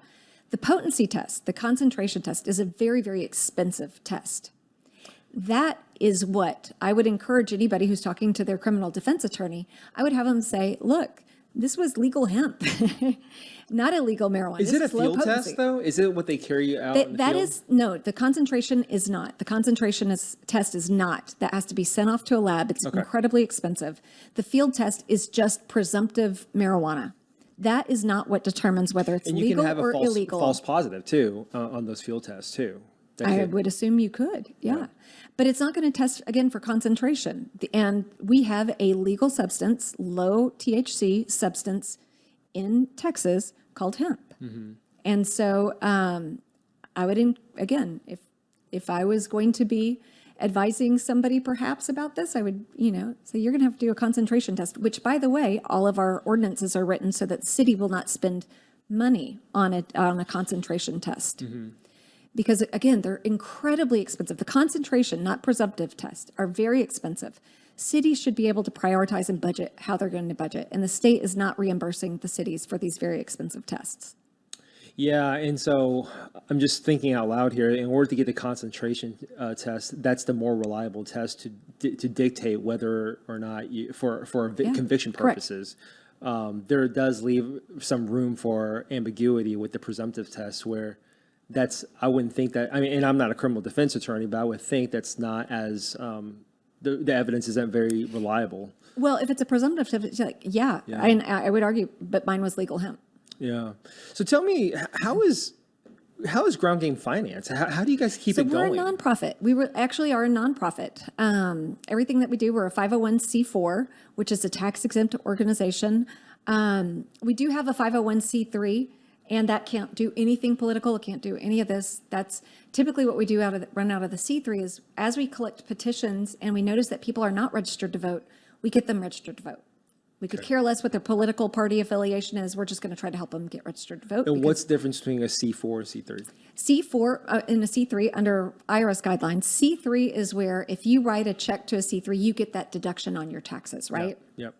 The potency test, the concentration test, is a very, very expensive test. That is what I would encourage anybody who's talking to their criminal defense attorney. I would have them say, look, This was legal hemp, not illegal marijuana. Is This it a is low field potency. test though? Is it what they carry out in the That field? is, no, the concentration is not. The concentration test is not. That has to be sent off to a lab. It's incredibly expensive. The field test is just presumptive marijuana. That is not what determines whether it's And you legal can have or a illegal. false positive too on those field tests too. That I could- would assume you could, yeah. But it's not going to test, again, for concentration. And we have a legal substance, low THC substance in Texas called hemp. And so I would, again, if I was going to be advising somebody perhaps about this, I would, say you're going to have to do a concentration test, which, by the way, all of our ordinances are written so that the city will not spend money on a concentration test. Because, again, they're incredibly expensive. The concentration, not presumptive tests, are very expensive. Cities should be able to prioritize and budget how they're going to budget, and the state is not reimbursing the cities for these very expensive tests. Yeah, and so I'm just thinking out loud here. In order to get the concentration test, that's the more reliable test to dictate whether or not for conviction correct. purposes. There does leave some room for ambiguity with the presumptive test, where I wouldn't think that. I mean, and I'm not a criminal defense attorney, but I would think that's not as the evidence isn't very reliable. Well, if it's a presumptive test, it's like, I would argue, but mine was legal hemp. Yeah. So tell me, how is Ground Game financed? How do you guys keep it going? We're a nonprofit. We are a nonprofit. Everything that we do, we're a 501c4, which is a tax-exempt organization. We do have a 501c3, and that can't do anything political. It can't do any of this. That's typically what we do run out of the C3 is as we collect petitions and we notice that people are not registered to vote, we get them registered to vote. We could care less what their political party affiliation is. We're just going to try to help them get registered to vote. And what's the difference between a C4 and C3? C4 and a C3 under IRS guidelines. C3 is where if you write a check to a C3, you get that deduction on your taxes, right? Yep.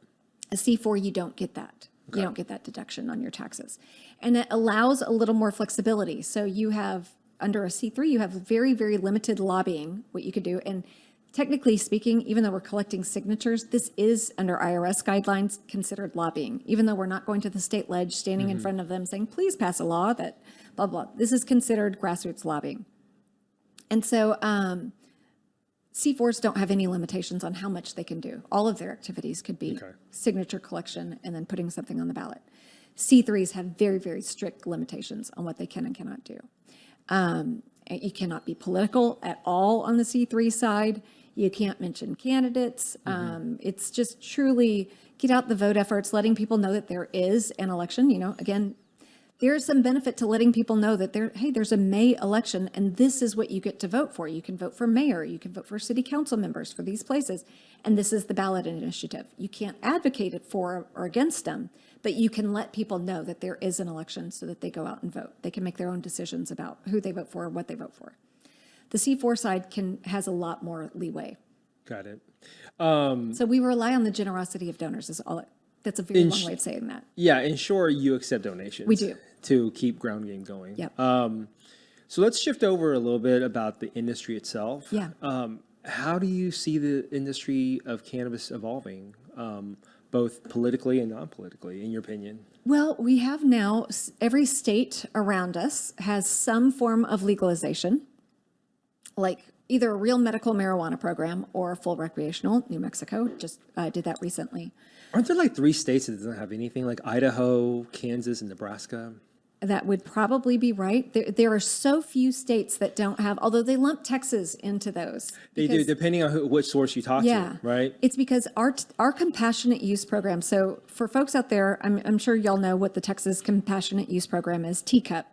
A C4, you don't get that. You don't get that deduction on your taxes. And it allows a little more flexibility. So you have, under a C3, you have very, very limited lobbying, what you could do. And technically speaking, even though we're collecting signatures, this is under IRS guidelines considered lobbying. Even though we're not going to the state ledge, standing in front of them saying, please pass a law that blah, blah. This is considered grassroots lobbying. And so C4s don't have any limitations on how much they can do. All of their activities could be signature collection and then putting something on the ballot. C3s have very, very strict limitations on what they can and cannot do. You cannot be political at all on the C3 side. You can't mention candidates. It's just truly get out the vote efforts, letting people know that there is an election. Again, there's some benefit to letting people know that there's a May election and this is what you get to vote for. You can vote for mayor, you can vote for city council members for these places, and this is the ballot initiative. You can't advocate it for or against them, but you can let people know that there is an election so that they go out and vote. They can make their own decisions about who they vote for or what they vote for. The C4 side has a lot more leeway. Got it. So we rely on the generosity of donors is all. That's a very long way of saying that. Yeah, and sure, you accept donations. We do. To keep Ground Game going. Yep. So let's shift over a little bit about the industry itself. Yeah. How do you see the industry of cannabis evolving, both politically and non-politically, in your opinion? Well, we have now, every state around us has some form of legalization, like either a real medical marijuana program or a full recreational. New Mexico just did that recently. Aren't there like 3 states that doesn't have anything, like Idaho, Kansas, and Nebraska? That would probably be right. There are so few states that don't have, although they lump Texas into those. They do, depending on which source you talk to, right? It's because our compassionate use program, so for folks out there, I'm sure y'all know what the Texas compassionate use program is, TCUP.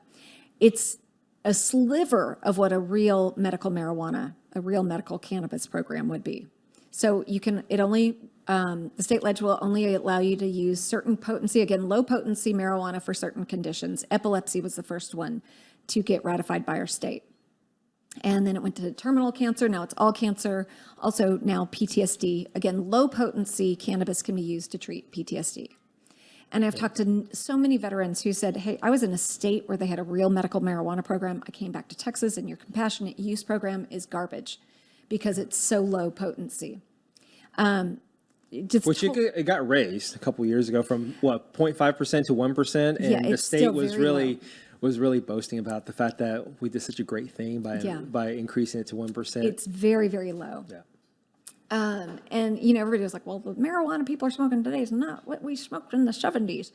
It's a sliver of what a real medical marijuana, a real medical cannabis program would be. So the state ledge will only allow you to use certain potency, again, low potency marijuana for certain conditions. Epilepsy was the first one to get ratified by our state. And then it went to terminal cancer. Now it's all cancer. Also now PTSD. Again, low potency cannabis can be used to treat PTSD. And I've talked to so many veterans who said, hey, I was in a state where they had a real medical marijuana program. I came back to Texas and your compassionate use program is garbage because it's so low potency. Which it got raised a couple years ago from 0.5% to 1%, and Yeah, the it's state still was very really boasting about the fact that we did such a great thing by increasing it to 1%. It's very, very low. Yeah. And, everybody was like, well, the marijuana people are smoking today is not what we smoked in the 70s.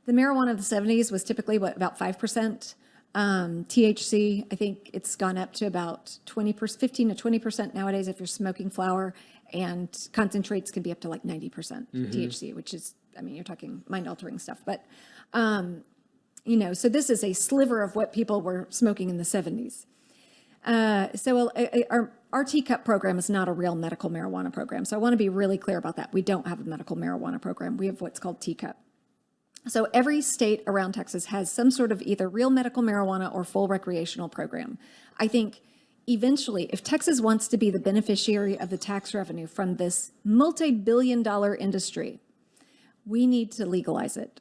The marijuana of the 70s was typically, about 5%. THC, I think it's gone up to about 20%, 15 to 20% nowadays if you're smoking flower, and concentrates can be up to like 90% THC, which is, you're talking mind-altering stuff. But, so this is a sliver of what people were smoking in the 70s. So our teacup program is not a real medical marijuana program. So I want to be really clear about that. We don't have a medical marijuana program. We have what's called teacup. So every state around Texas has some sort of either real medical marijuana or full recreational program. I think eventually, if Texas wants to be the beneficiary of the tax revenue from this multi-billion-dollar industry, we need to legalize it.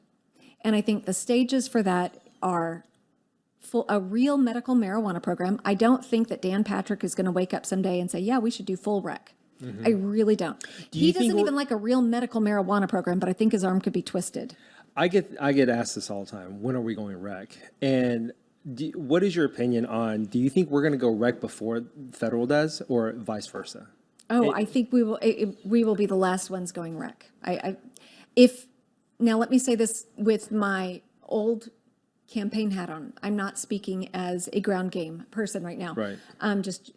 And I think the stages for that are a real medical marijuana program. I don't think that Dan Patrick is going to wake up someday and say, yeah, we should do full rec. I really don't. He doesn't even like a real medical marijuana program, but I think his arm could be twisted. I get asked this all the time. When are we going rec? And what is your opinion on? Do you think we're going to go rec before federal does, or vice versa? I think we will. We will be the last ones going rec. Now let me say this with my old campaign hat on. I'm not speaking as a ground game person right now. Right. Just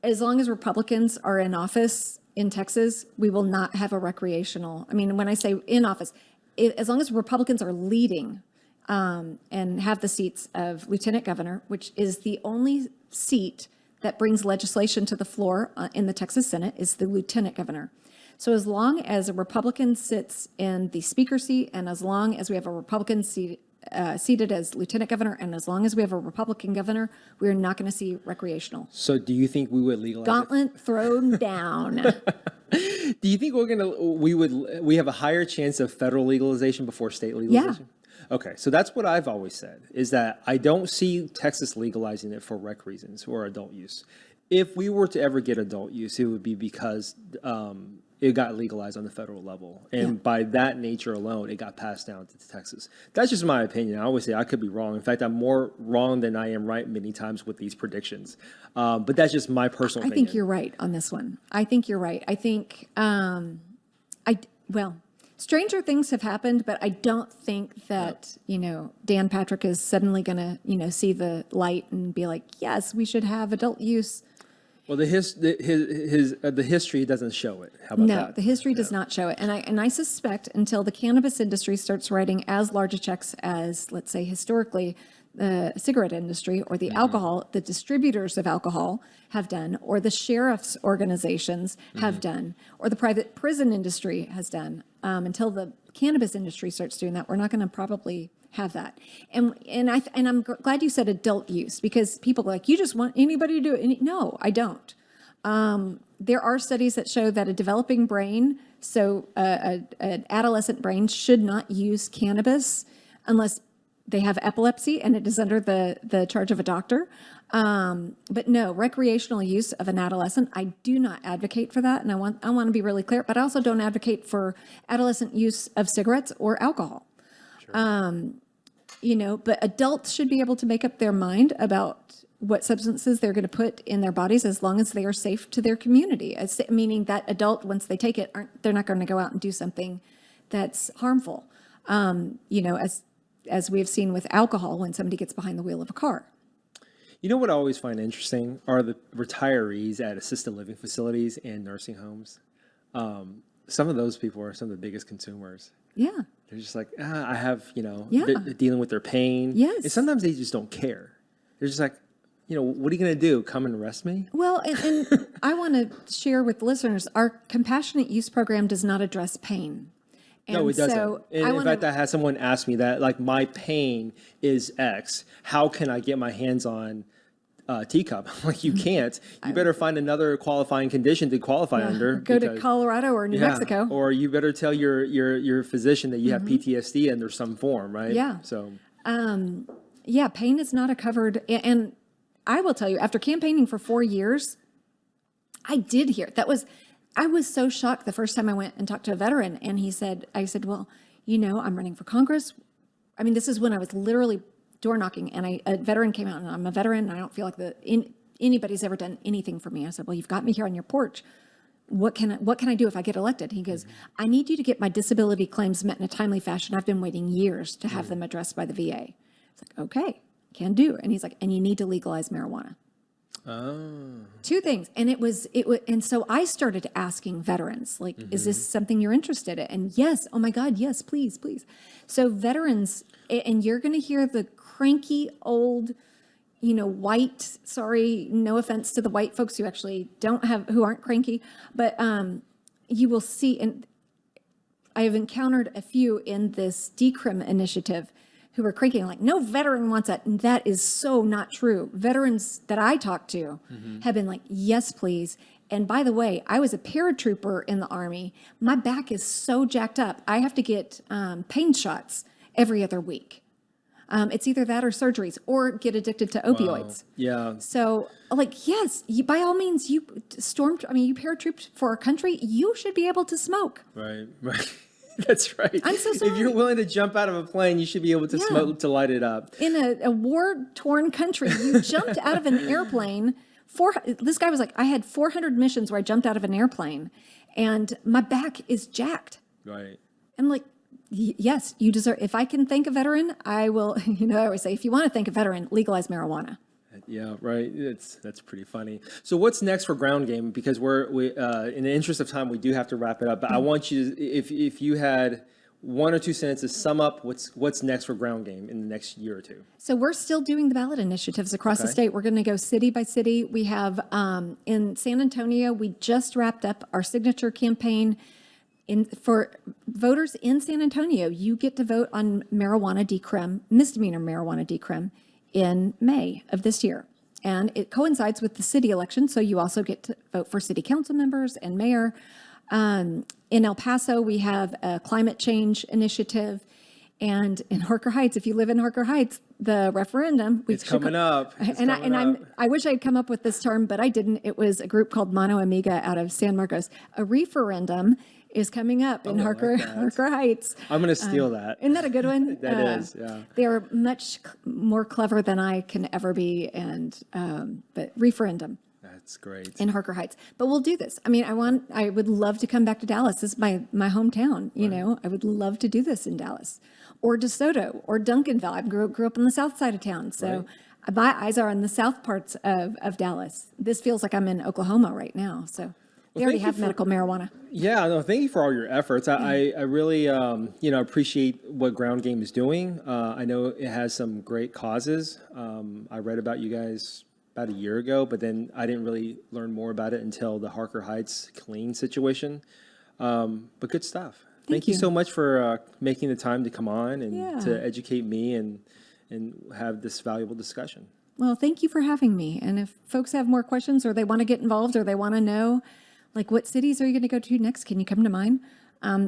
as long as Republicans are in office in Texas, we will not have a recreational. When I say in office, as long as Republicans are leading and have the seats of lieutenant governor, which is the only seat that brings legislation to the floor in the Texas Senate, is the lieutenant governor. So as long as a Republican sits in the speaker seat, and as long as we have a Republican seated as lieutenant governor, and as long as we have a Republican governor, we are not going to see recreational. So do you think we would legalize Gauntlet thrown down. Do you think we have a higher chance of federal legalization before state legalization? Yeah. Okay, so that's what I've always said, is that I don't see Texas legalizing it for rec reasons or adult use. If we were to ever get adult use, it would be because it got legalized on the federal level. And by that nature alone, it got passed down to Texas. That's just my opinion. I always say I could be wrong. In fact, I'm more wrong than I am right many times with these predictions. But that's just my personal opinion. I think you're right on this one. I think you're right. I think, stranger things have happened, but I don't think that, Dan Patrick is suddenly going to, see the light and be like, yes, we should have adult use. Well, the history doesn't show it. How about that? No, the history does not show it. And I suspect until the cannabis industry starts writing as large checks as, let's say, historically, the cigarette industry or the alcohol, the distributors of alcohol have done, or the sheriff's organizations have done, or the private prison industry has done, until the cannabis industry starts doing that, we're not going to probably have that. And I'm glad you said adult use, because people are like, you just want anybody to do it. No, I don't. There are studies that show that a developing brain, so an adolescent brain, should not use cannabis unless they have epilepsy and it is under the charge of a doctor. But no, recreational use of an adolescent, I do not advocate for that. And I want to be really clear, but I also don't advocate for adolescent use of cigarettes or alcohol. Sure. But adults should be able to make up their mind about what substances they're going to put in their bodies as long as they are safe to their community. Meaning that adult, once they take it, they're not going to go out and do something that's harmful. As we have seen with alcohol when somebody gets behind the wheel of a car. You know what I always find interesting are the retirees at assisted living facilities and nursing homes. Some of those people are some of the biggest consumers. Yeah. They're just like, I have, they're dealing with their pain. Yes. And sometimes they just don't care. They're just like, what are you going to do? Come and arrest me? Well, and I want to share with listeners, our compassionate use program does not address pain. And no, it doesn't. So in fact, I had someone ask me that, like, my pain is X. How can I get my hands on teacup? I'm like, you can't. You better find another qualifying condition to qualify under. Go to Colorado or New Mexico. Or you better tell your physician that you have PTSD under some form, right? Yeah. So. Pain is not a covered. And I will tell you, after campaigning for 4 years, I did hear that was I was so shocked the first time I went and talked to a veteran, and I said, well, I'm running for Congress. I mean, this is when I was literally door knocking, and a veteran came out, and I'm a veteran, and I don't feel like anybody's ever done anything for me. I said, well, you've got me here on your porch. What can I do if I get elected? He goes, I need you to get my disability claims met in a timely fashion. I've been waiting years to have them addressed by the VA. It's like, okay, can do. And he's like, and you need to legalize marijuana. Oh. Two things. And and so I started asking veterans, like, is this something you're interested in? And yes, oh my God, yes, please, please. So veterans, and you're going to hear the cranky old, white, sorry, no offense to the white folks who actually who aren't cranky, but you will see, and I have encountered a few in this decrim initiative who are cranky, like, no veteran wants that. And that is so not true. Veterans that I talk to have been like, yes, please. And by the way, I was a paratrooper in the Army. My back is so jacked up. I have to get pain shots every other week. It's either that or surgeries, or get addicted to opioids. Wow. Yeah. So, like, yes, by all means, you paratrooped for our country. You should be able to smoke. Right. That's right. I'm so sorry. If you're willing to jump out of a plane, you should be able to smoke to light it up. In a war-torn country, you jumped out of an airplane. This guy was like, I had 400 missions where I jumped out of an airplane, and my back is jacked. Right. I'm like, yes, you deserve. If I can thank a veteran, I will. I always say, if you want to thank a veteran, legalize marijuana. Yeah, right. That's pretty funny. So what's next for Ground Game? Because we in the interest of time, we do have to wrap it up. But I want you to, if you had one or two sentences, sum up what's next for Ground Game in the next year or two. So we're still doing the ballot initiatives across the state. We're going to go city by city. We have in San Antonio, we just wrapped up our signature campaign. For voters in San Antonio, you get to vote on misdemeanor marijuana decrim, in May of this year. And it coincides with the city election, so you also get to vote for city council members and mayor. In El Paso, we have a climate change initiative. And in Harker Heights, if you live in Harker Heights, the referendum. It's coming up. I wish I'd come up with this term, but I didn't. It was a group called Mano Amiga out of San Marcos. A referendum is coming up in Harker Heights. I'm going to steal that. Isn't that a good one? That is, yeah. They are much more clever than I can ever be, but referendum. That's great. In Harker Heights. But we'll do this. I mean, I would love to come back to Dallas. This is my hometown, I would love to do this in Dallas. Or DeSoto, or Duncanville. I grew up on the south side of town, so my eyes are on the south parts of Dallas. This feels like I'm in Oklahoma right now, so they already have medical marijuana. Yeah, no, thank you for all your efforts. I really, appreciate what Ground Game is doing. I know it has some great causes. I read about you guys about a year ago, but then I didn't really learn more about it until the Harker Heights clean situation. But good stuff. Thank you so much for making the time to come on and to educate me and have this valuable discussion. Well, thank you for having me. And if folks have more questions or they want to get involved or they want to know, like, what cities are you going to go to next? Can you come to mine?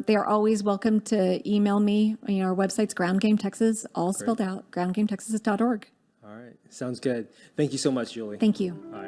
They are always welcome to email me. Our website's Ground Game Texas, all spelled out, groundgametexas.org. All right. Sounds good. Thank you so much, Julie. Thank you. All right.